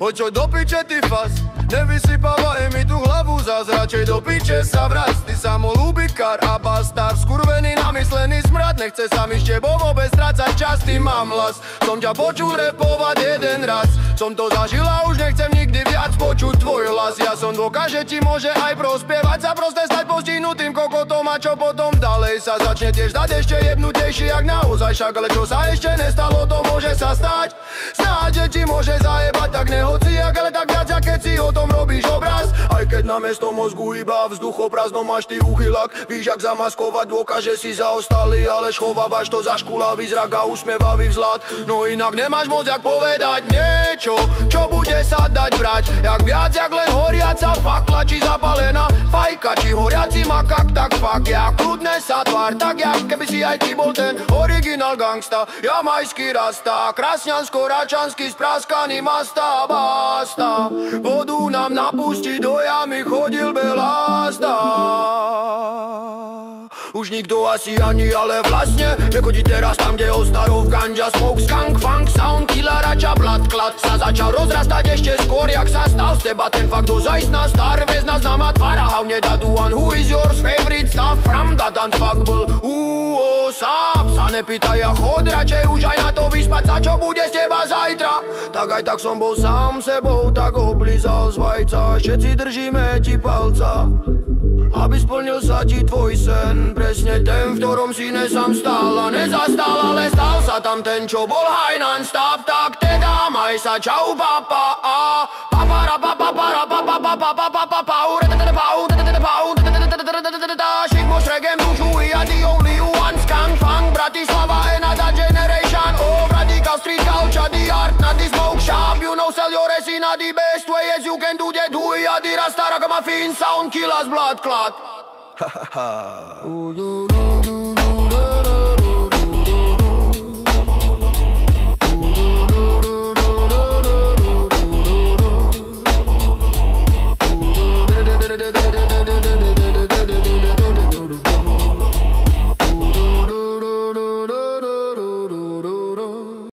Hoď čo do piče ty fas, nevysypávaj mi tú hlavu zas, radšej do piče sa vraz. Ty samolúbikár a bastard, skurvený namyslený smrad, nechce sa mi s tebou vôbec strácať čas, ty mám hlas. Som ťa počul repovať jeden raz, som to zažil a už nechcem nikdy viac počuť tvoj hlas. Ja som dôkaz, že ti môže aj prospievať, sa proste stať postihnutým kokotom a čo potom ďalej sa začne tiež dať ešte jebnutejší jak naozaj však, ale čo sa ešte nestalo, to môže sa stať. Snáď, že ti môže zajebať, tak nehociak, ale tak viac, keď si o tom robíš obraz. Aj keď namiesto mozgu iba vzduchoprázdno máš ty uchylak, víš jak zamaskovať dôkaz, že si zaostali, ale schovávaš to za škulavý zrak a usmievavý vzhľad. No inak nemáš moc jak povedať niečo, čo bude sa dať brať, jak viac jak len horiaca fakla, či zapalená fajka, či horiaci makak, tak fakt ja kľudne sa tvár, tak jak keby si aj ty bol ten originál gangsta, jamajský rasta, krasňansko-račanský spráskaný masta, basta. Vodu nám napustí, do jamy chodil belasta. Už nikto asi ani, ale vlastne nechodí teraz tam, kde ostarov ganja, smoke, skunk, funk, sound, killer, rača, blood, klad sa začal rozrastať ešte skôr, jak sa stal z teba ten fakt dozajstná star, väzna známa tvara, hlavne that one, who is yours favorite stuff from that unfuckable, sám sa nepýtaj a chod radšej už aj na to vyspať sa, čo bude z teba zajtra. Tak aj tak som bol sám sebou, tak oblízal z vajca, všetci držíme ti palca, aby splnil sa ti tvoj sen, presne ten, v ktorom si nesam stál a nezastal, ale stal sa tam ten, čo bol high non-stop. Tak teda maj sa, čau papa a papara papara papara papara shit mož reggae dušu, we are the only ones. Skunk funk, Bratislava, another generation of radical street culture, the art, not the smoke shop. You know, sell your resin the best way as you can do that. Do ya the rasta ragamuffin sound killers blood clot. Ha ha ha.